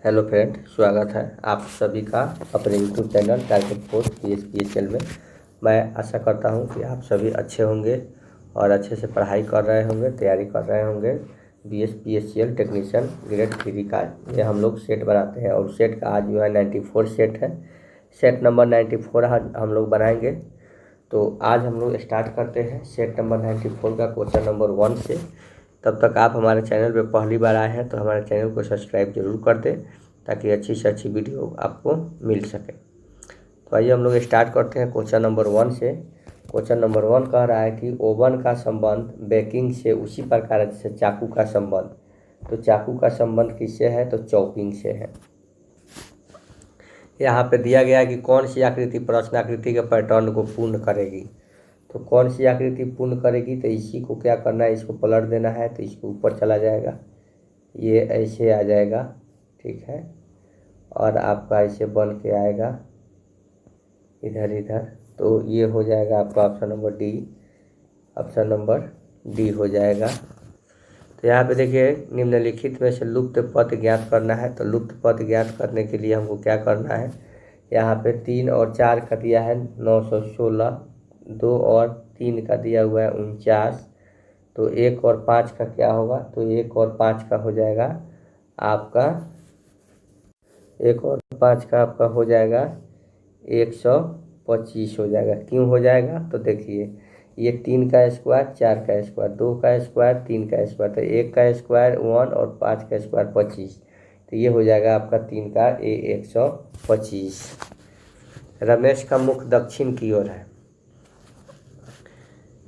Hello friend, स्वागत है आप सभी का अपने YouTube channel target force PSPSL में। मैं आशा करता हूं कि आप सभी अच्छे होंगे और अच्छे से पढ़ाई कर रहे होंगे, तैयारी कर रहे होंगे। BSPSL टेक्नीशियन ग्रेड 3 का ये हम लोग सेट बनाते हैं और सेट का आज जो है 94 सेट है। सेट नंबर 94 आज हम लोग बनाएंगे। तो आज हम लोग स्टार्ट करते हैं सेट नंबर 94 का क्वेश्चन नंबर 1 से। तब तक आप हमारे चैनल पे पहली बार आए हैं तो हमारे चैनल को सब्सक्राइब जरूर कर दें ताकि अच्छी से अच्छी वीडियो आपको मिल सके। तो आइए हम लोग स्टार्ट करते हैं क्वेश्चन नंबर 1 से। क्वेश्चन नंबर 1 कह रहा है कि ओवन का संबंध बेकिंग से उसी प्रकार है जैसे चाकू का संबंध। तो चाकू का संबंध किससे है? तो चॉपिंग से है। यहाँ पे दिया गया है कि कौन सी आकृति प्रश्न आकृति के पैटर्न को पूर्ण करेगी। तो कौन सी आकृति पूर्ण करेगी? तो इसी को क्या करना है, इसको पलट देना है तो इसको ऊपर चला जाएगा, ये ऐसे आ जाएगा, ठीक है। और आपका ऐसे बन के आएगा इधर इधर, तो ये हो जाएगा आपका option number D. Option number D हो जाएगा। तो यहाँ पे देखिए निम्नलिखित में से लुप्त पद ज्ञात करना है। तो लुप्त पद ज्ञात करने के लिए हमको क्या करना है, यहाँ पे 3 और 4 का दिया है 916, 2 और 3 का दिया हुआ है 49। तो 1 और 5 का क्या होगा? तो 1 और 5 का हो जाएगा आपका 1 और 5 का आपका हो जाएगा 125 हो जाएगा। क्यों हो जाएगा? तो देखिए ये 3 का स्क्वायर, 4 का स्क्वायर, 2 का स्क्वायर, 3 का स्क्वायर, तो 1 का स्क्वायर 1 और 5 का स्क्वायर 25। तो ये हो जाएगा आपका 3 का 125। रमेश का मुख दक्षिण की ओर है।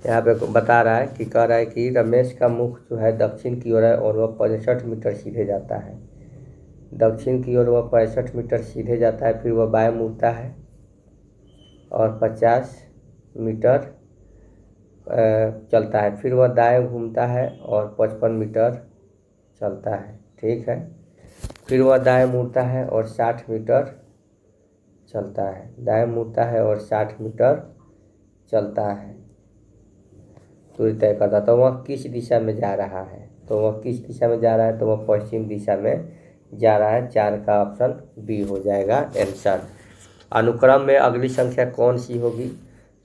यहाँ पे बता रहा है कि कह रहा है कि रमेश का मुख जो है दक्षिण की ओर है और वह 65 मीटर सीधे जाता है। दक्षिण की ओर वह 65 मीटर सीधे जाता है, फिर वह बाएं मुड़ता है और 50 मीटर चलता है, फिर वह दाएं घूमता है और 55 मीटर चलता है, ठीक है। फिर वह दाएं मुड़ता है और 60 मीटर चलता है, दाएं मुड़ता है और 60 मीटर चलता है, दूरी तय करता। तो वह किस दिशा में जा रहा है? तो वह किस दिशा में जा रहा है? तो वह पश्चिम दिशा में जा रहा है। 4 का ऑप्शन बी हो जाएगा आंसर। अनुक्रम में अगली संख्या कौन सी होगी?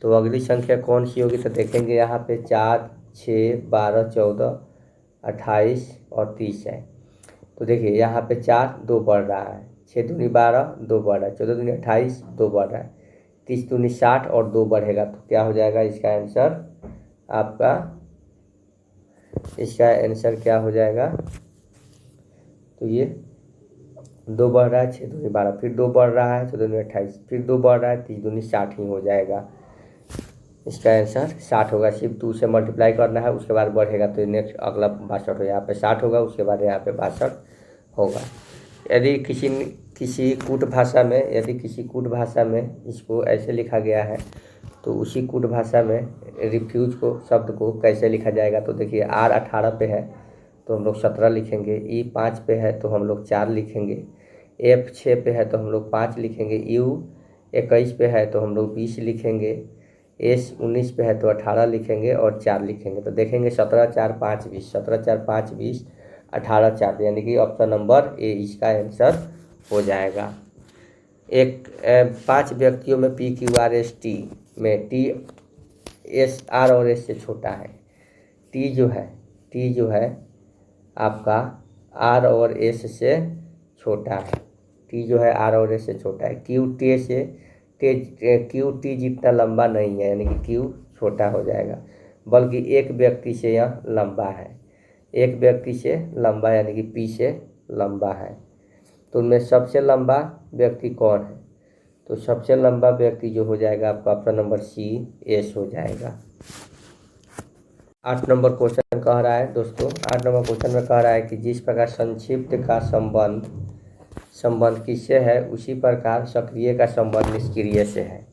तो अगली संख्या कौन सी होगी? तो देखेंगे यहाँ पे 4, 6, 12, 14, 28 और 30 है। तो देखिए यहाँ पे 4 2 बढ़ रहा है, 6 दूनी 12 2 बढ़ रहा है, 14 दूनी 28 2 बढ़ रहा है, 30 दूनी 60 और 2 बढ़ेगा। तो क्या हो जाएगा इसका आंसर? आपका इसका आंसर क्या हो जाएगा? तो ये 2 बढ़ रहा है, 6 दूनी 12, फिर 2 बढ़ रहा है, 14 दूनी 28, फिर 2 बढ़ रहा है, 30 दूनी 60 ही हो जाएगा। इसका आंसर 60 होगा। सिर्फ 2 से मल्टीप्लाई करना है, उसके बाद बढ़ेगा तो नेक्स्ट अगला 62 हो, यहाँ पे 60 होगा, उसके बाद यहाँ पे 62 होगा। यदि किसी कूट भाषा में इसको ऐसे लिखा गया है तो उसी कूट भाषा में रिफ्यूज को शब्द को कैसे लिखा जाएगा? तो देखिए R 18 पे है तो हम लोग 17 लिखेंगे, E 5 पे है तो हम लोग 4 लिखेंगे, F 6 पे है तो हम लोग 5 लिखेंगे, U 21 पे है तो हम लोग 20 लिखेंगे, S 19 पे है तो 18 लिखेंगे और 4 लिखेंगे। तो देखेंगे 17 4 5 20, 17 4 5 20, 18 4, यानी कि ऑप्शन नंबर ए इसका आंसर हो जाएगा। 5 व्यक्तियों में PQRST में T S R और S से छोटा है। T जो है आपका R और S से छोटा है। T जो है R और S से छोटा है। Q T जितना लंबा नहीं है, यानी कि Q छोटा हो जाएगा, बल्कि एक व्यक्ति से यह लंबा है। एक व्यक्ति से लंबा यानी कि P से लंबा है। तो उनमें सबसे लंबा व्यक्ति कौन है? तो सबसे लंबा व्यक्ति जो हो जाएगा आपका ऑप्शन नंबर सी S हो जाएगा। 8 नंबर क्वेश्चन कह रहा है दोस्तों, 8 नंबर क्वेश्चन में कह रहा है कि जिस प्रकार संक्षिप्त का संबंध किससे है उसी प्रकार सक्रिय का संबंध निष्क्रिय से है।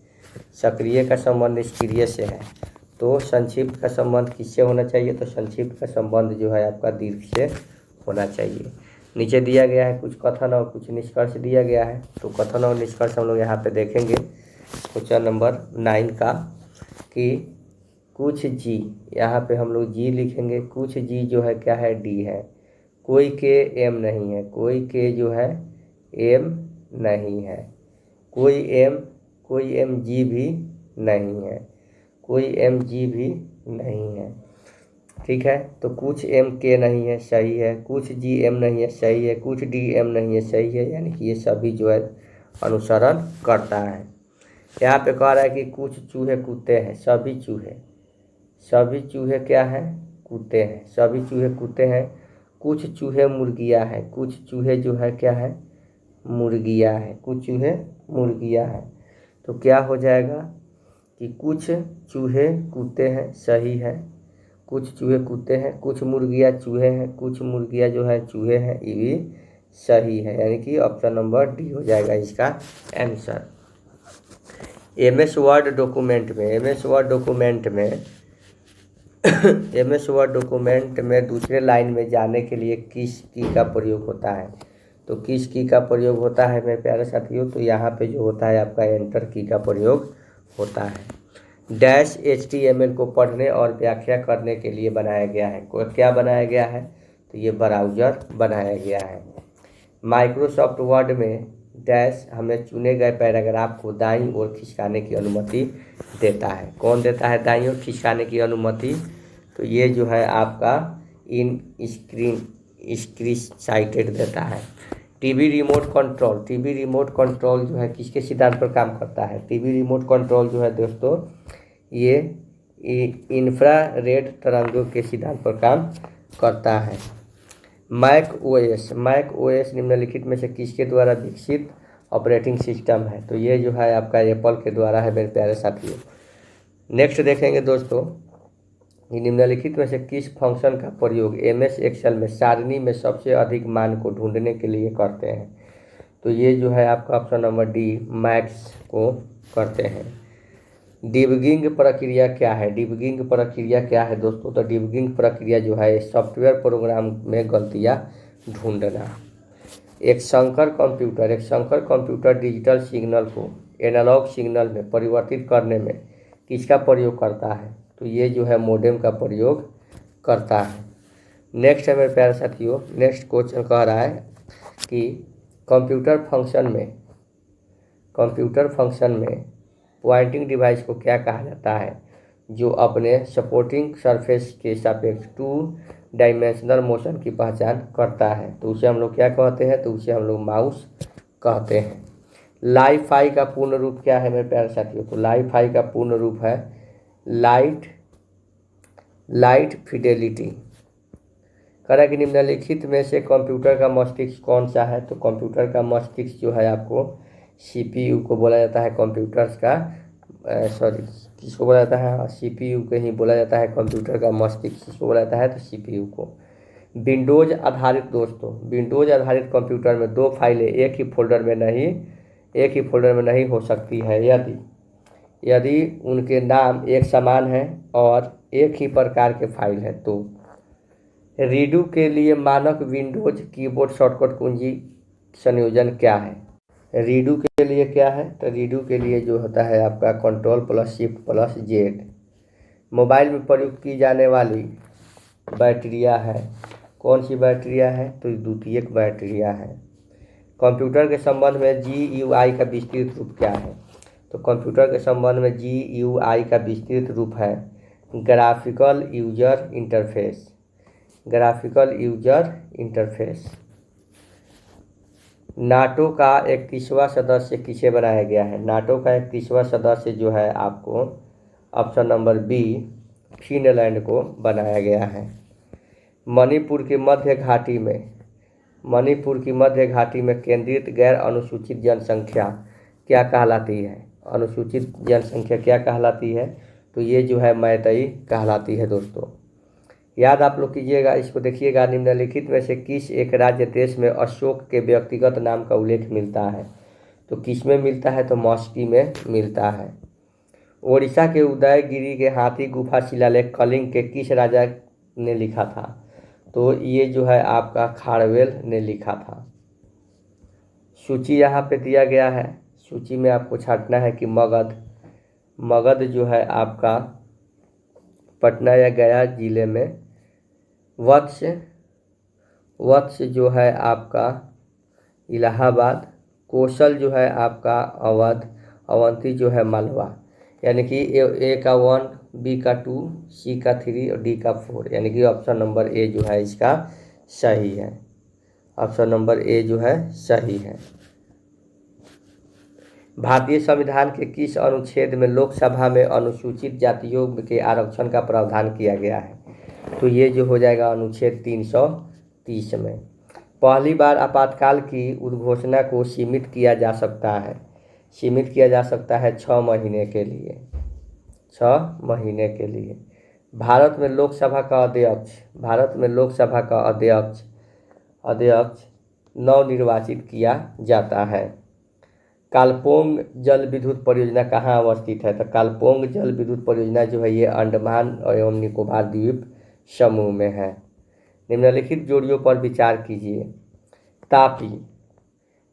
सक्रिय का संबंध निष्क्रिय से है। तो संक्षिप्त का संबंध किससे होना चाहिए? तो संक्षिप्त का संबंध जो है आपका दीर्घ से होना चाहिए। नीचे दिया गया है कुछ कथन और कुछ निष्कर्ष दिया गया है। तो कथन और निष्कर्ष हम लोग यहाँ पे देखेंगे क्वेश्चन नंबर 9 का कि कुछ जी, यहाँ पे हम लोग जी लिखेंगे, कुछ जी जो है क्या है? डी है। कोई के एम नहीं है, कोई के जो है एम नहीं है, कोई एम जी भी नहीं है, कोई एम जी भी नहीं है। ठीक है, तो कुछ एम के नहीं है, सही है, कुछ जी एम नहीं है, सही है, कुछ डी एम नहीं है, सही है, यानी कि ये सभी जो है अनुसरण करता है। यहाँ पे कह रहा है कि कुछ चूहे कूदते हैं, सभी चूहे क्या हैं, कूदते हैं, सभी चूहे कूदते हैं। कुछ चूहे मुर्गियाँ हैं, कुछ चूहे जो है क्या है, मुर्गियाँ हैं, कुछ चूहे मुर्गियाँ हैं। तो क्या हो जाएगा कि कुछ चूहे कूदते हैं, सही है, कुछ चूहे कूदते हैं, कुछ मुर्गियाँ चूहे हैं, कुछ मुर्गियाँ जो है चूहे हैं, ये भी सही है, यानी कि ऑप्शन नंबर डी हो जाएगा इसका answer. M S word document में दूसरे लाइन में जाने के लिए किस की का प्रयोग होता है। तो किस की का प्रयोग होता है मेरे प्यारे साथियों, तो यहाँ पे जो होता है आपका एंटर की का प्रयोग होता है। डैश HTML को पढ़ने और व्याख्या करने के लिए बनाया गया है। क्या बनाया गया है, तो ये ब्राउज़र बनाया गया है। माइक्रोसॉफ्ट वर्ड में डैश हमें चुने गए पैराग्राफ को दाईं ओर खिसकाने की अनुमति देता है। कौन देता है दाईं ओर खिसकाने की अनुमति, तो ये जो है आपका इन स्क्रीन साइटेड देता है। टीवी रिमोट कंट्रोल जो है किसके सिद्धांत पर काम करता है। टीवी रिमोट कंट्रोल जो है दोस्तों ये इंफ्रारेड तरंगों के सिद्धांत पर काम करता है। मैक ओएस निम्नलिखित में से किसके द्वारा विकसित ऑपरेटिंग सिस्टम है। तो ये जो है आपका एप्पल के द्वारा है मेरे प्यारे साथियों। नेक्स्ट देखेंगे दोस्तों, निम्नलिखित में से किस फंक्शन का प्रयोग MS एक्सेल में सारणी में सबसे अधिक मान को ढूंढने के लिए करते हैं। तो ये जो है आपका ऑप्शन नंबर डी मैक्स को करते हैं। डिबगिंग प्रक्रिया क्या है दोस्तों, तो डिबगिंग प्रक्रिया जो है सॉफ्टवेयर प्रोग्राम में गलतियां ढूंढना। एक संकर कंप्यूटर डिजिटल सिग्नल को एनालॉग सिग्नल में परिवर्तित करने में किसका प्रयोग करता है। तो ये जो है मॉडेम का प्रयोग करता है। नेक्स्ट है मेरे प्यारे साथियों, नेक्स्ट क्वेश्चन कह रहा है कि कंप्यूटर फंक्शन में पॉइंटिंग डिवाइस को क्या कहा जाता है, जो अपने सपोर्टिंग सरफेस के सापेक्ष 2 डायमेंशनल मोशन की पहचान करता है। तो उसे हम लोग क्या कहते हैं, तो उसे हम लोग माउस कहते हैं। लाइफाई का पूर्ण रूप क्या है मेरे प्यारे साथियों, तो लाइफाई का पूर्ण रूप है लाइट फिडेलिटी। कह रहा है कि निम्नलिखित में से कंप्यूटर का मस्तिष्क कौन सा है। तो कंप्यूटर का मस्तिष्क जो है आपको CPU को बोला जाता है। कंप्यूटर्स का किसको बोला जाता है, CPU को ही बोला जाता है। कंप्यूटर का मस्तिष्क किसको बोला जाता है, तो CPU को। विंडोज आधारित कंप्यूटर में 2 फाइलें एक ही फोल्डर में नहीं हो सकती है यदि उनके नाम एक समान है और एक ही प्रकार के फाइल है। तो रीडू के लिए मानक विंडोज कीबोर्ड शॉर्टकट कुंजी संयोजन क्या है। रीडू के लिए क्या है, तो रीडू के लिए जो होता है आपका Ctrl+Shift+Z। मोबाइल में प्रयुक्त की जाने वाली बैटरिया है, कौन सी बैटरिया है, तो द्वितीयक बैटरिया है। कंप्यूटर के संबंध में GUI का विस्तृत रूप क्या है। तो कंप्यूटर के संबंध में GUI का विस्तृत रूप है ग्राफिकल यूजर इंटरफेस। नाटो का 31वां सदस्य किसे बनाया गया है। नाटो का 31वां सदस्य जो है आपको ऑप्शन नंबर बी फिनलैंड को बनाया गया है। मणिपुर की मध्य घाटी में केंद्रित गैर अनुसूचित जनसंख्या क्या कहलाती है। तो ये जो है मैतई कहलाती है दोस्तों। याद आप लोग कीजिएगा, इसको देखिएगा। निम्नलिखित में से किस एक राज्य देश में अशोक के व्यक्तिगत नाम का उल्लेख मिलता है। तो किस में मिलता है, तो मॉस्की में मिलता है। ओडिशा के उदयगिरी के हाथी गुफा शिलालेख कलिंग के किस राजा ने लिखा था। तो ये जो है आपका खारवेल ने लिखा था। सूची यहाँ पे दिया गया है। सूची में आपको छांटना है कि मगध जो है आपका पटना या गया जिले में, वत्स जो है आपका इलाहाबाद, कोसल जो है आपका अवध, अवंती जो है मालवा। यानी कि ए का 1, बी का 2, सी का 3 और डी का 4, यानी कि ऑप्शन नंबर ए जो है इसका सही है। ऑप्शन नंबर ए जो है सही है। भारतीय संविधान के किस अनुच्छेद में लोकसभा में अनुसूचित जातियों के आरक्षण का प्रावधान किया गया है? तो ये जो हो जाएगा अनुच्छेद 330 में। पहली बार आपातकाल की उद्घोषणा को सीमित किया जा सकता है 6 महीने के लिए। 6 महीने के लिए। भारत में लोकसभा का अध्यक्ष नवनिर्वाचित किया जाता है। कालपोंग जल विद्युत परियोजना कहाँ अवस्थित है? तो कालपोंग जल विद्युत परियोजना जो है ये अंडमान एवं निकोबार द्वीप समूह में है। निम्नलिखित जोड़ियों पर विचार कीजिए।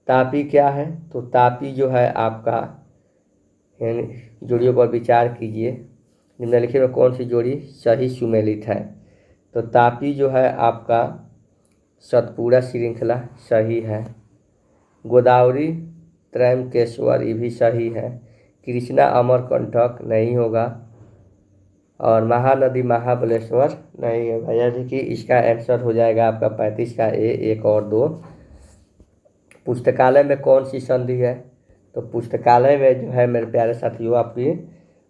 तापी क्या है? तो तापी जो है आपका, जोड़ियों पर विचार कीजिए। निम्नलिखित में कौन सी जोड़ी सही सुमेलित है? तो तापी जो है आपका सतपुड़ा श्रृंखला सही है। गोदावरी त्रयंबकेश्वर ये भी सही है। कृष्णा अमरकंटक नहीं होगा और महानदी महाबलेश्वर नहीं है भैया जी कि इसका आंसर हो जाएगा आपका 35 का ए, 1 और 2। पुस्तकालय में कौन सी संधि है? तो पुस्तकालय में जो है मेरे प्यारे साथियों आपकी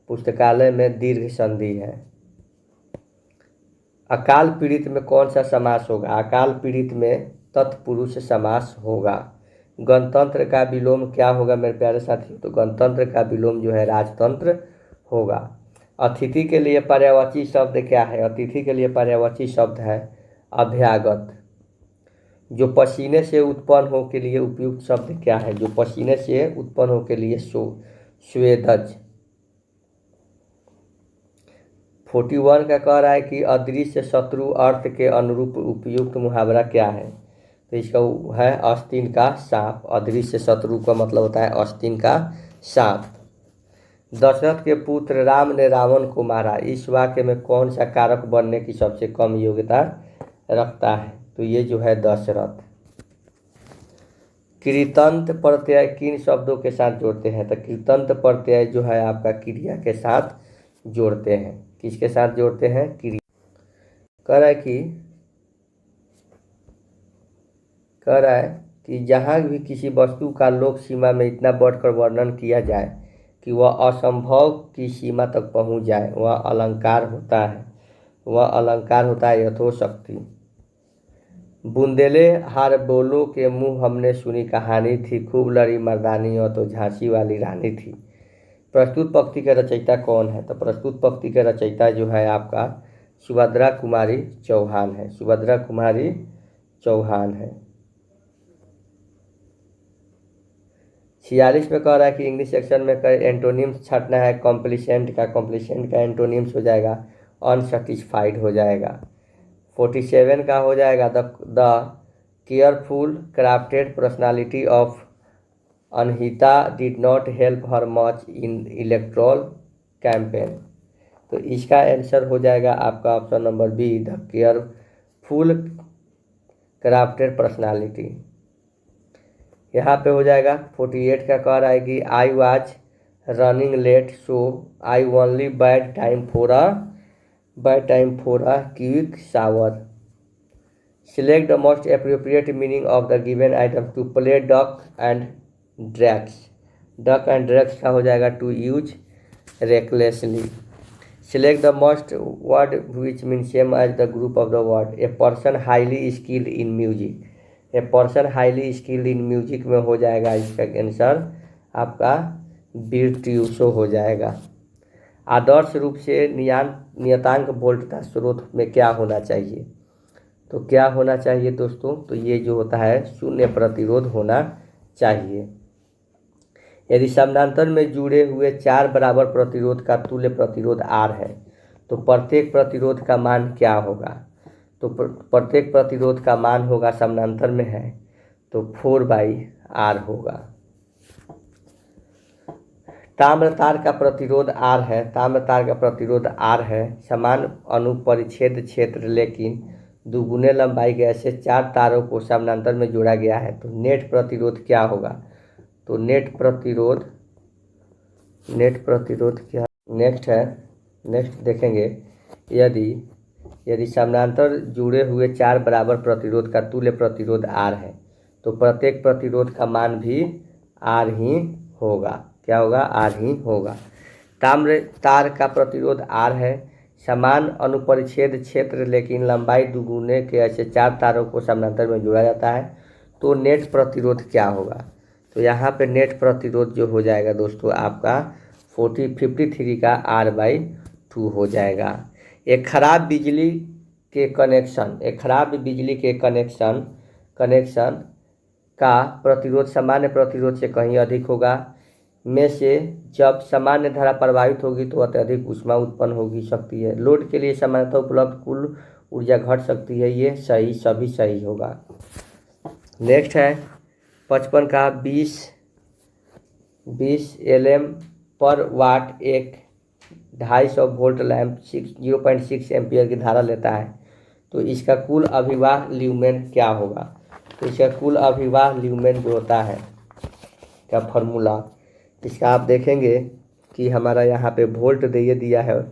पुस्तकालय में दीर्घ संधि है। अकाल पीड़ित में कौन सा समास होगा? अकाल पीड़ित में तत्पुरुष समास होगा। गणतंत्र का विलोम क्या होगा मेरे प्यारे साथियों? तो गणतंत्र का विलोम जो है राजतंत्र होगा। अतिथि के लिए पर्यायवाची शब्द क्या है? अतिथि के लिए पर्यायवाची शब्द है अभ्यागत। जो पसीने से उत्पन्न हो के लिए उपयुक्त शब्द क्या है? जो पसीने से उत्पन्न हो के लिए स्वेदज। 41 का कह रहा है कि अदृश्य शत्रु अर्थ के अनुरूप उपयुक्त मुहावरा क्या है? तो इसका है आस्तीन का सांप। अदृश्य शत्रु का मतलब होता है आस्तीन का सांप। दशरथ के पुत्र राम ने रावण को मारा, इस वाक्य में कौन सा कारक बनने की सबसे कम योग्यता रखता है? तो ये जो है दशरथ। कृतंत प्रत्यय किन शब्दों के साथ जोड़ते हैं? तो कृतंत प्रत्यय जो है आपका क्रिया के साथ जोड़ते हैं। किसके साथ जोड़ते हैं? क्रिया। कह रहा है कि जहाँ भी किसी वस्तु का लोक सीमा में इतना बढ़कर वर्णन किया जाए कि वह असंभव की सीमा तक पहुँच जाए, वह अलंकार होता है यथोशक्ति। बुंदेले हार बोलो के मुँह हमने सुनी कहानी थी, खूब लड़ी मर्दानी और तो झांसी वाली रानी थी। प्रस्तुत पंक्ति के रचयिता कौन है? तो प्रस्तुत पंक्ति के रचयिता जो है आपका सुभद्रा कुमारी चौहान है। सुभद्रा कुमारी चौहान है। 46 में कह रहा है कि इंग्लिश सेक्शन में एंटोनिम्स छाटना है कॉम्प्लिसेंट का एंटोनिम्स हो जाएगा अनसेटिस्फाइड हो जाएगा। 47 का हो जाएगा the careful crafted personality of Anahita did not help her much in electoral campaign. तो इसका आंसर हो जाएगा आपका option number B, the careful crafted personality. यहाँ पे हो जाएगा 48 का कह रहा है कि I was running late so I only had time for a quick shower. Select the most appropriate meaning of the given item to play duck and drakes. Duck and drakes का हो जाएगा to use recklessly. Select the most word which mean same as the group of the word. A person highly skilled in music. A person highly skilled in music में हो जाएगा इसका answer आपका विर्ट्यूसो हो जाएगा। आदर्श रूप से नियतांक वोल्टता स्रोत में क्या होना चाहिए? तो क्या होना चाहिए दोस्तों? तो ये जो होता है 0 प्रतिरोध होना चाहिए। यदि समानांतर में जुड़े हुए 4 बराबर प्रतिरोध का तुल्य प्रतिरोध R है तो प्रत्येक प्रतिरोध का मान क्या होगा? तो प्रत्येक प्रतिरोध का मान होगा, समानांतर में है तो 4/R होगा। ताम्रतार का प्रतिरोध R है, समान अनुपरिच्छेद क्षेत्र लेकिन दुगुने लंबाई के ऐसे 4 तारों को समानांतर में जोड़ा गया है तो नेट प्रतिरोध क्या होगा। तो नेट प्रतिरोध क्या नेक्स्ट देखेंगे, यदि समानांतर जुड़े हुए 4 बराबर प्रतिरोध का तुल्य प्रतिरोध R है तो प्रत्येक प्रतिरोध का मान भी R ही होगा। क्या होगा? R ही होगा। ताम्र तार का प्रतिरोध R है, समान अनुपरिच्छेद क्षेत्र लेकिन लंबाई दुगुने के ऐसे 4 तारों को समानांतर में जोड़ा जाता है तो नेट प्रतिरोध क्या होगा। तो यहाँ पे नेट प्रतिरोध जो हो जाएगा दोस्तों आपका 53 का R/2 हो जाएगा। एक खराब बिजली के कनेक्शन का प्रतिरोध सामान्य प्रतिरोध से कहीं अधिक होगा में से जब सामान्य धारा प्रभावित होगी तो अत्यधिक ऊष्मा उत्पन्न होगी सकती है। लोड के लिए सामान्यतः उपलब्ध कुल ऊर्जा घट सकती है। ये सभी सही होगा। नेक्स्ट है 55 का 20 LM पर वाट एक 250 वोल्ट लैंप 0.6 एम्पियर की धारा लेता है तो इसका कुल अभिवाह ल्यूमेन क्या होगा। तो इसका कुल अभिवाह ल्यूमेन जो होता है का फॉर्मूला, इसका आप देखेंगे कि हमारा यहाँ पे वोल्ट दे दिया है,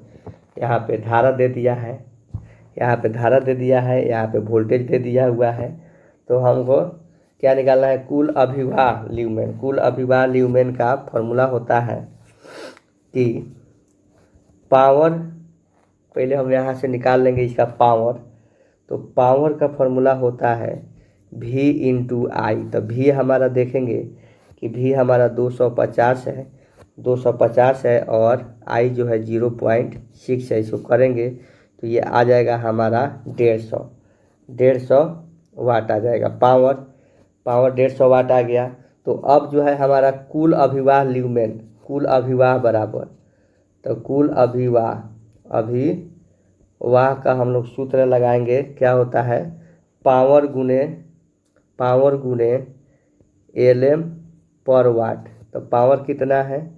यहाँ पे धारा दे दिया है, यहाँ पे वोल्टेज दे दिया हुआ है। तो हमको क्या निकालना है? कुल अभिवाह ल्यूमेन का फॉर्मूला होता है कि पावर, पहले हम यहाँ से निकाल लेंगे इसका पावर। तो पावर का फॉर्मूला होता है V × I। तो V हमारा देखेंगे कि V हमारा 250 है और I जो है 0.6 है। इसको करेंगे तो ये आ जाएगा हमारा 150 वाट आ जाएगा। पावर 150 वाट आ गया। तो अब जो है हमारा कुल अभिवाह ल्यूमेन, कुल अभिवाह बराबर, तो कुल अभिवाह का हम लोग सूत्र लगाएंगे। क्या होता है? पावर गुने LM पर वाट। तो पावर कितना है?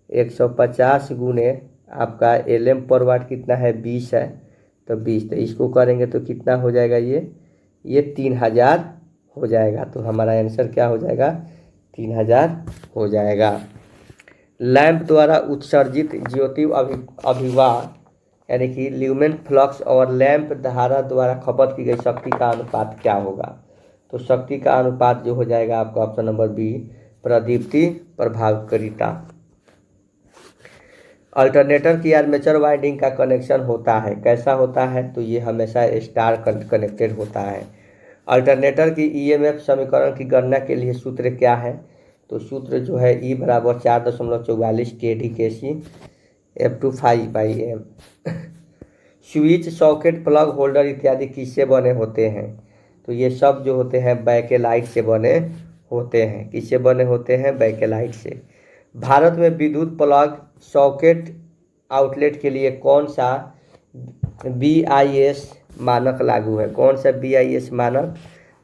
150 गुने आपका LM पर वाट कितना है? 20 है। तो 20, तो इसको करेंगे तो कितना हो जाएगा? ये 3000 हो जाएगा। तो हमारा आंसर क्या हो जाएगा? 3000 हो जाएगा। लैंप द्वारा उत्सर्जित ज्योति अभिवाह यानी कि ल्यूमेन फ्लक्स और लैंप धारा द्वारा खपत की गई शक्ति का अनुपात क्या होगा। तो शक्ति का अनुपात जो हो जाएगा आपका ऑप्शन नंबर बी, प्रदीप्ति प्रभावकारिता। अल्टरनेटर की आर्मेचर वाइंडिंग का कनेक्शन होता है, कैसा होता है? तो ये हमेशा स्टार कनेक्टेड होता है। अल्टरनेटर की EMF समीकरण की गणना के लिए सूत्र क्या है? तो सूत्र जो है E = 4.44 kdkc F/5/m। Switch, socket, plug holder इत्यादि किससे बने होते हैं? तो ये सब जो होते हैं बैकेलाइट से बने होते हैं। किससे बने होते हैं? बैकेलाइट से। भारत में विद्युत प्लग सॉकेट आउटलेट के लिए कौन सा BIS मानक लागू है? कौन सा BIS मानक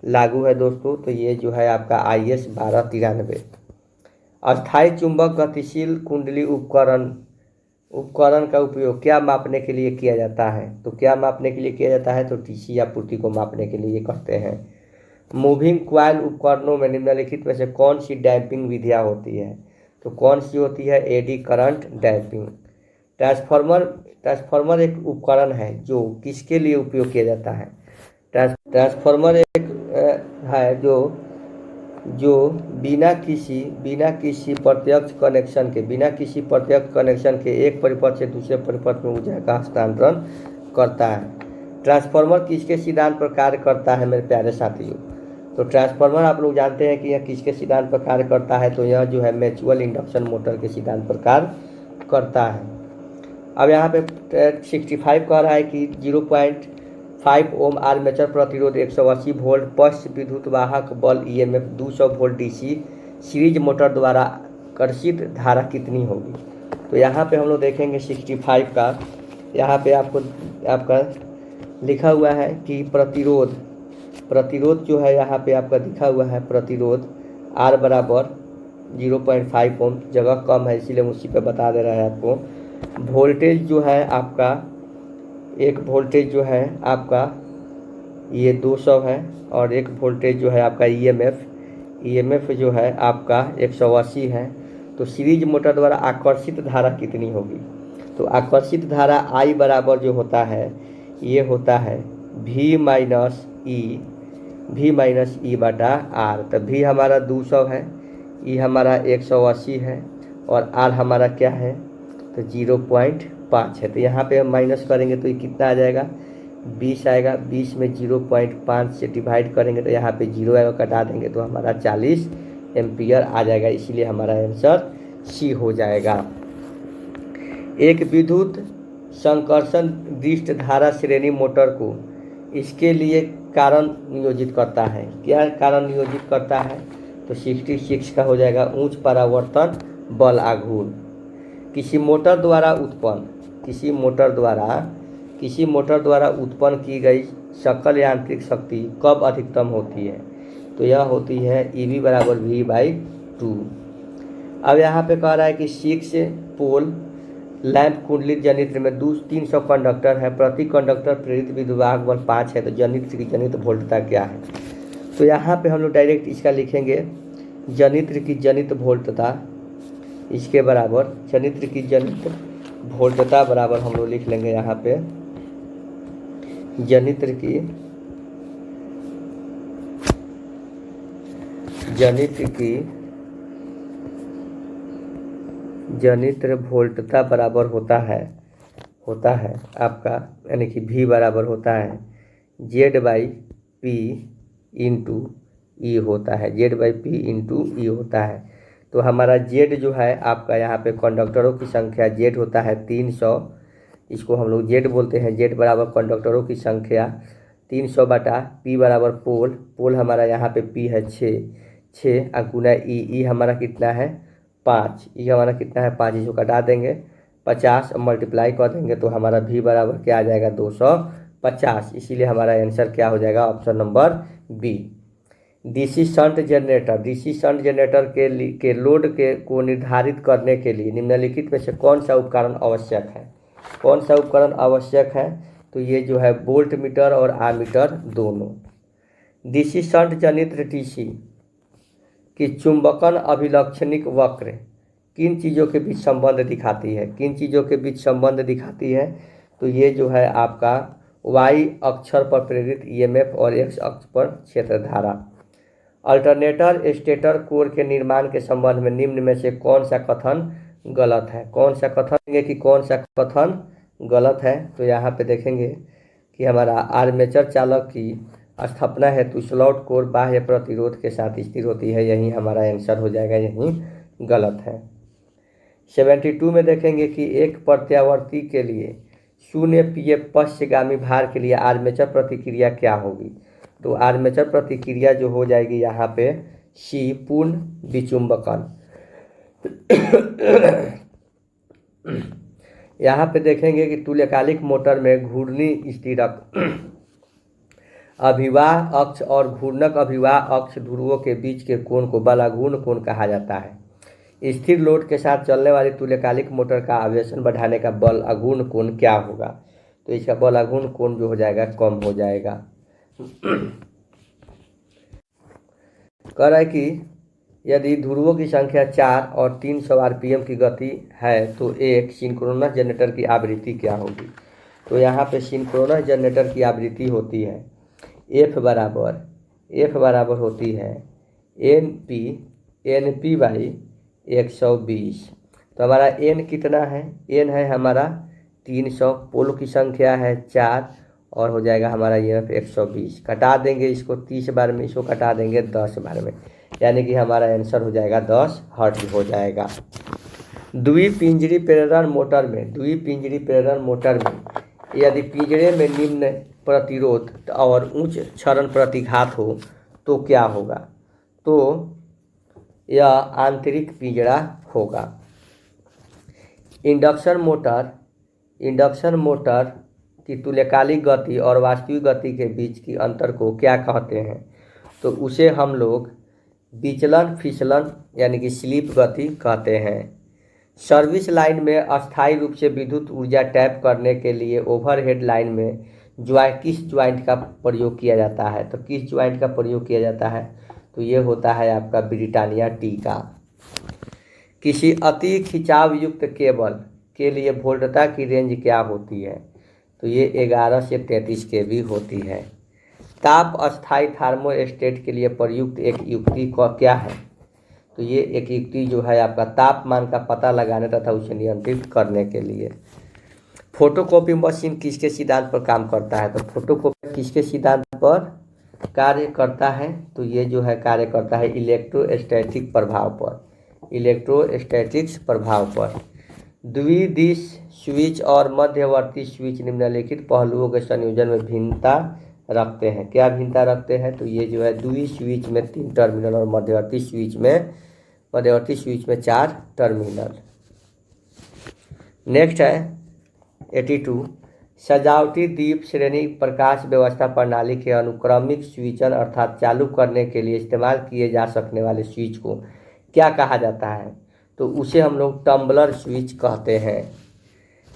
लागू है दोस्तों? तो ये जो है आपका IS 1293। अस्थायी चुंबक गतिशील कुंडली उपकरण का उपयोग क्या मापने के लिए किया जाता है? तो क्या मापने के लिए किया जाता है? तो TC आपूर्ति को मापने के लिए करते हैं। मूविंग कॉइल उपकरणों में निम्नलिखित में से कौन सी डैम्पिंग विधियाँ होती है? तो कौन सी होती है? Eddy current damping. ट्रांसफार्मर एक उपकरण है जो किसके लिए उपयोग किया जाता है? ट्रांसफार्मर एक है जो बिना किसी प्रत्यक्ष कनेक्शन के एक परिपथ से दूसरे परिपथ में ऊर्जा का हस्तांतरण करता है। ट्रांसफार्मर किसके सिद्धांत पर कार्य करता है मेरे प्यारे साथियों? तो ट्रांसफार्मर आप लोग जानते हैं कि यह किसके सिद्धांत पर कार्य करता है? तो यह जो है म्यूचुअल इंडक्शन मोटर के सिद्धांत पर कार्य करता है। अब यहाँ पे 65 कह रहा है कि 0.5 ओम आर्मेचर प्रतिरोध 180 वोल्ट पश्च विद्युत वाहक बल EMF 200 volt DC series motor द्वारा कर्षित धारा कितनी होगी? तो यहाँ पे हम लोग देखेंगे 65 का, यहाँ पे आपका लिखा हुआ है कि प्रतिरोध जो है यहाँ पे आपका लिखा हुआ है प्रतिरोध R = 0.5 ओम, जगह कम है इसीलिए हम उसी पे बता दे रहे हैं आपको। वोल्टेज जो है आपका ये 200 है, और एक वोल्टेज जो है आपका ईएमएफ जो है आपका 180 है। तो सीरीज मोटर द्वारा आकर्षित धारा कितनी होगी? तो आकर्षित धारा आई बराबर जो होता है ये होता है V माइनस ई बटा आर। तो V हमारा 200 है, ई हमारा 180 है, और आर हमारा क्या है? तो 0.5 है। तो यहाँ पे हम माइनस करेंगे तो ये कितना आ जाएगा? 20 आएगा। 20 में 0.5 से डिवाइड करेंगे तो यहाँ पे 0 आएगा, कटा देंगे तो हमारा 40 एम्पियर आ जाएगा। इसीलिए हमारा आंसर सी हो जाएगा। एक विद्युत संकर्षण दृष्ट धारा श्रेणी मोटर को इसके लिए कारण नियोजित करता है। क्या कारण नियोजित करता है? तो 66 का हो जाएगा उच्च परावर्तन बल आघूर्ण। किसी मोटर द्वारा उत्पन्न की गई सकल यांत्रिक शक्ति कब अधिकतम होती है? तो यह होती है EV बराबर V/2। अब यहाँ पे कह रहा है कि 6 पोल लैंप कुंडलित जनित्र में 300 कंडक्टर है, प्रति कंडक्टर प्रेरित विद्युत बल 5 है। तो जनित्र की जनित वोल्टता क्या है? तो यहाँ पे हम लोग डायरेक्ट इसका लिखेंगे, जनित्र की जनित वोल्टता इसके बराबर, जनित्र की जनित वोल्टता बराबर हम लोग लिख लेंगे यहाँ पे जनित्र वोल्टता बराबर होता है आपका, यानी कि V बराबर होता है Z/P इंटू ई होता है, Z/P इंटू ई होता है। तो हमारा Z जो है आपका यहाँ पे कंडक्टरों की संख्या Z होता है 300, इसको हम लोग Z बोलते हैं। Z बराबर कंडक्टरों की संख्या 300 बटा P बराबर पोल हमारा यहाँ पे P है 6 गुना ई हमारा कितना है 5, ई हमारा कितना है 5, इसको कटा देंगे 50 मल्टीप्लाई कर देंगे तो हमारा V बराबर क्या आ जाएगा 250। इसीलिए हमारा आंसर क्या हो जाएगा? Option number B. DC shunt generator के लोड को निर्धारित करने के लिए निम्नलिखित में से कौन सा उपकरण आवश्यक है? तो ये जो है वोल्ट मीटर और आमीटर दोनों। डीसी शंट जनित्र डीसी की चुंबकन अभिलक्षणिक वक्र किन चीज़ों के बीच संबंध दिखाती है? तो ये जो है आपका y अक्ष पर प्रेरित ईएमएफ और x अक्ष पर क्षेत्र धारा। अल्टरनेटर स्टेटर कोर के निर्माण के संबंध में निम्न में से कौन सा कथन गलत है? कौन सा कथन गलत है? तो यहाँ पे देखेंगे कि हमारा आर्मेचर चालक की स्थापना हेतु स्लॉट कोर बाह्य प्रतिरोध के साथ स्थिर होती है, यही हमारा आंसर हो जाएगा, यही गलत है। 72 में देखेंगे कि एक प्रत्यावर्ती के लिए 0 pf पश्चगामी भार के लिए आर्मेचर प्रतिक्रिया क्या होगी? तो आर्मेचर प्रतिक्रिया जो हो जाएगी यहाँ पे C पूर्ण विचुंबकन। यहाँ पे देखेंगे कि तुल्यकालिक मोटर में घूर्णी स्थिरक अभिवाह अक्ष और घूर्णक अभिवाह अक्ष ध्रुवों के बीच के कोण को बलाघूर्ण कोण कहा जाता है। स्थिर लोड के साथ चलने वाली तुल्यकालिक मोटर का आवेशन बढ़ाने का बल अघूर्ण कोण क्या होगा? तो इसका बल अघूर्ण कोण जो हो जाएगा कम हो जाएगा। कह रहा है कि यदि ध्रुवों की संख्या 4 और 300 आरपीएम की गति है तो एक सिंक्रोनस जनरेटर की आवृत्ति क्या होगी? तो यहाँ पे सिंक्रोनस जनरेटर की आवृत्ति होती है F बराबर होती है NP/120। तो हमारा N कितना है? N है हमारा 300, पोल की संख्या है 4 और हो जाएगा हमारा ये 120। कटा देंगे इसको 30 बार में, इसको कटा देंगे 10 बार में, यानी कि हमारा आंसर हो जाएगा 10 हर्ट्ज हो जाएगा। द्विपिंजरी प्रेरण मोटर में यदि पिंजरे में निम्न प्रतिरोध और उच्च क्षरण प्रतिघात हो तो क्या होगा? तो यह आंतरिक पिंजरा होगा। इंडक्शन मोटर की तुल्यकालिक गति और वास्तविक गति के बीच की अंतर को क्या कहते हैं? तो उसे हम लोग विचलन फिसलन यानी कि स्लिप गति कहते हैं। सर्विस लाइन में अस्थायी रूप से विद्युत ऊर्जा टैप करने के लिए ओवरहेड लाइन में किस ज्वाइंट का प्रयोग किया जाता है, तो किस ज्वाइंट का प्रयोग किया जाता है, तो ये होता है आपका ब्रिटानिया टी का। किसी अति खिंचाव युक्त केबल के लिए वोल्टता की रेंज क्या होती है, तो ये 11 से 33 केवी होती है। ताप अस्थायी थर्मोस्टेट के लिए प्रयुक्त एक युक्ति का क्या है, तो ये एक युक्ति जो है आपका तापमान का पता लगाने तथा उसे नियंत्रित करने के लिए। फोटोकॉपी मशीन किसके सिद्धांत पर काम करता है, तो फोटोकॉपी किसके सिद्धांत पर कार्य करता है, तो ये जो है कार्य करता है इलेक्ट्रोस्टैटिक प्रभाव पर, इलेक्ट्रोस्टैटिक्स प्रभाव पर। द्विदिश स्विच और मध्यवर्ती स्विच निम्नलिखित पहलुओं के संयोजन में भिन्नता रखते हैं। क्या भिन्नता रखते हैं, तो ये जो है द्वि स्विच में 3 टर्मिनल और मध्यवर्ती स्विच में 4 टर्मिनल। नेक्स्ट है 82, सजावटी दीप श्रेणी प्रकाश व्यवस्था प्रणाली के अनुक्रमिक स्विचन अर्थात चालू करने के लिए इस्तेमाल किए जा सकने वाले स्विच को क्या कहा जाता है, तो उसे हम लोग टम्बलर स्विच कहते हैं।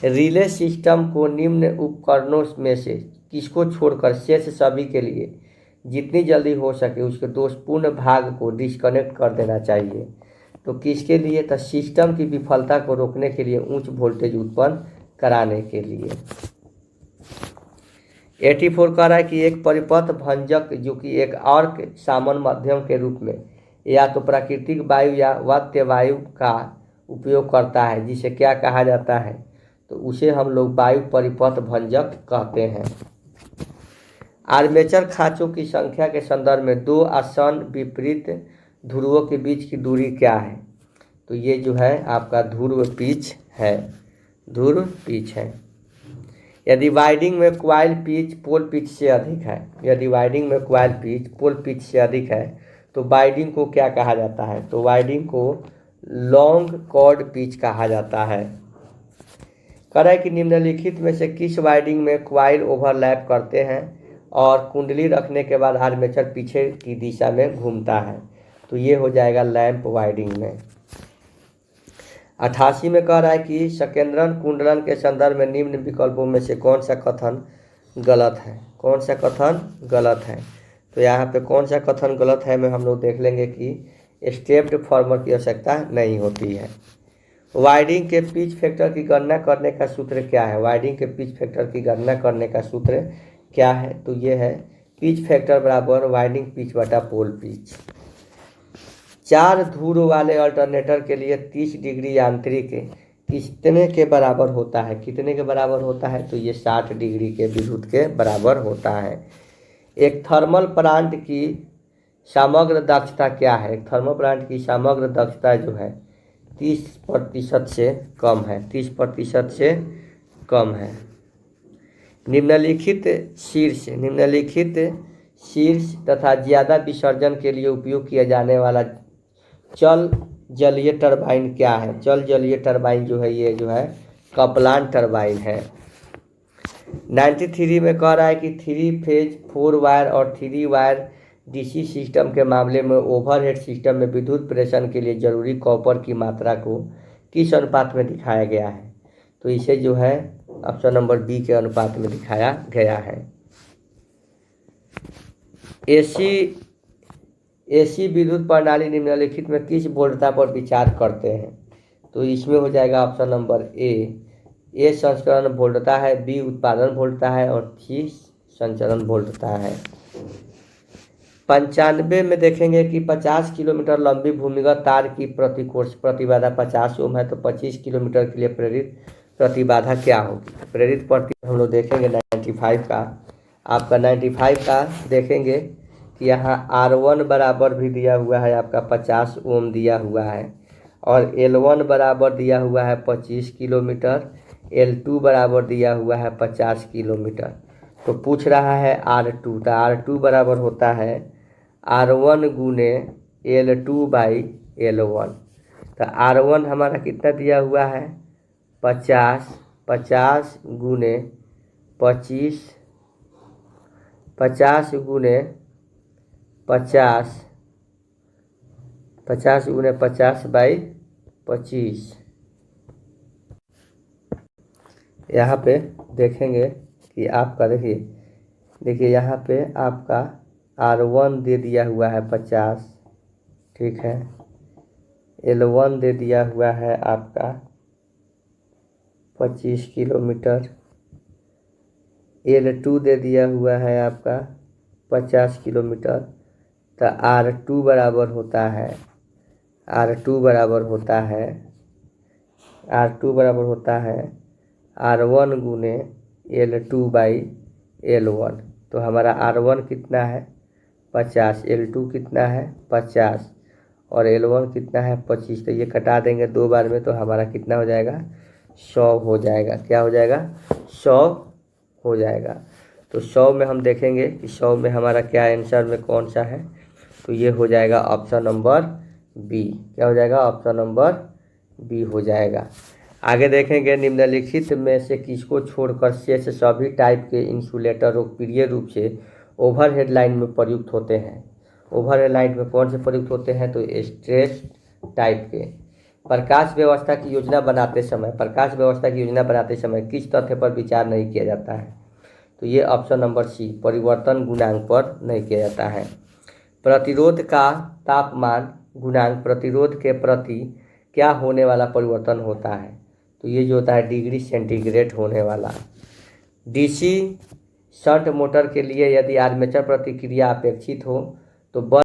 रिले सिस्टम को निम्न उपकरणों में से किसको छोड़कर शेष सभी के लिए जितनी जल्दी हो सके उसके दोषपूर्ण भाग को डिस्कनेक्ट कर देना चाहिए, तो किसके लिए, तो सिस्टम की विफलता को रोकने के लिए, उच्च वोल्टेज उत्पन्न कराने के लिए। 84 कह रहा है कि एक परिपथ भंजक जो कि एक अर्क सामन माध्यम के रूप में या तो प्राकृतिक वायु या वात्य वायु का उपयोग करता है, जिसे क्या कहा जाता है, तो उसे हम लोग वायु परिपथ भंजक कहते हैं। आर्मेचर खांचों की संख्या के संदर्भ में 2 आसन विपरीत ध्रुवों के बीच की दूरी क्या है, तो ये जो है आपका ध्रुव पिच है। यदि वाइंडिंग में क्वाइल पिच पोल पिच से अधिक है, यदि वाइंडिंग में क्वाइल पिच पोल पिच से अधिक है तो वाइंडिंग को क्या कहा जाता है, तो वाइंडिंग को लॉन्ग कॉर्ड पिच कहा जाता है। कह रहा है कि निम्नलिखित में से किस वाइंडिंग में क्वाइल ओवरलैप करते हैं और कुंडली रखने के बाद आर्मेचर पीछे की दिशा में घूमता है, तो ये हो जाएगा लैंप वाइंडिंग में। 88 में कह रहा है कि संकेंद्रण कुंडलन के संदर्भ में निम्न विकल्पों में से कौन सा कथन गलत है, कौन सा कथन गलत है, तो यहाँ पे कौन सा कथन गलत है में हम लोग देख लेंगे कि स्टेप्ड फॉर्मर की आवश्यकता नहीं होती है। वाइंडिंग के पिच फैक्टर की गणना करने का सूत्र क्या है, वाइंडिंग के पिच फैक्टर की गणना करने का सूत्र क्या है, तो ये है पिच फैक्टर बराबर वाइंडिंग पिच बटा पोल पिच। 4 ध्रुव वाले अल्टरनेटर के लिए 30 डिग्री यांत्रिक कितने के बराबर होता है, कितने के बराबर होता है, तो ये 60 डिग्री के विद्युत के बराबर होता है। एक थर्मल प्लांट की समग्र दक्षता क्या है, एक थर्मल प्लांट की समग्र दक्षता जो है 30% से कम है, 30% से कम है। निम्नलिखित शीर्ष तथा ज़्यादा विसर्जन के लिए उपयोग किया जाने वाला चल जलीय टरबाइन क्या है, चल जलीय टरबाइन जो है ये जो है कपलान टरबाइन है। 93 में कह रहा है कि 3 फेज 4 वायर और 3 वायर डीसी सिस्टम के मामले में ओवरहेड सिस्टम में विद्युत प्रेषण के लिए जरूरी कॉपर की मात्रा को किस अनुपात में दिखाया गया है, तो इसे जो है ऑप्शन नंबर बी के अनुपात में दिखाया गया है। एसी विद्युत प्रणाली निम्नलिखित में किस वोल्टता पर विचार करते हैं, तो इसमें हो जाएगा ऑप्शन नंबर ए संस्करण वोल्टता है, बी उत्पादन वोल्टता है और सी संचरण वोल्टता है। 95 में देखेंगे कि 50 किलोमीटर लंबी भूमिगत तार की प्रतिकोष प्रतिबाधा 50 ओम है, तो 25 किलोमीटर के लिए प्रेरित प्रतिबाधा क्या होगी, प्रेरित प्रति हम लोग देखेंगे 95 का, आपका 95 का देखेंगे कि यहाँ R1 बराबर भी दिया हुआ है आपका 50 ओम दिया हुआ है और L1 बराबर दिया हुआ है 25 किलोमीटर, L2 बराबर दिया हुआ है 50 किलोमीटर। तो पूछ रहा है R2, तो R2 बराबर होता है R1 गुने L2 बाई L1, तो R1 हमारा कितना दिया हुआ है 50 गुने 25, 50 गुने 50 बाई 25। यहाँ पे देखेंगे कि आपका देखिए यहाँ पे आपका R1 दे दिया हुआ है 50, ठीक है। L1 दे दिया हुआ है आपका 25 किलोमीटर। L2 दे दिया हुआ है आपका 50 किलोमीटर। तो R2 बराबर होता है R1 गुने L2 बाई L1। तो हमारा R1 कितना है 50, L2 कितना है 50 और L1 कितना है 25। तो ये कटा देंगे 2 बार में, तो हमारा कितना हो जाएगा 100 हो जाएगा। क्या हो जाएगा 100 हो जाएगा। तो 100 में हम देखेंगे कि 100 में हमारा क्या आंसर में कौन सा है। तो ये हो जाएगा ऑप्शन नंबर बी। क्या हो जाएगा ऑप्शन नंबर बी हो जाएगा। आगे देखेंगे निम्नलिखित में से किसको छोड़कर शेष सभी टाइप के इंसुलेटर लोकप्रिय रूप से ओवरहेड लाइन में प्रयुक्त होते हैं। ओवरहेड लाइन में कौन से प्रयुक्त होते हैं, तो स्ट्रेस टाइप के। प्रकाश व्यवस्था की योजना बनाते समय किस तथ्य पर विचार नहीं किया जाता है। तो ये ऑप्शन नंबर सी, परिवर्तन गुणांक पर नहीं किया जाता है। प्रतिरोध का तापमान गुणांक प्रतिरोध के प्रति क्या होने वाला परिवर्तन होता है। तो ये जो होता है डिग्री सेंटीग्रेड होने वाला। डीसी शंट मोटर के लिए यदि आर्मेचर प्रतिक्रिया अपेक्षित हो तो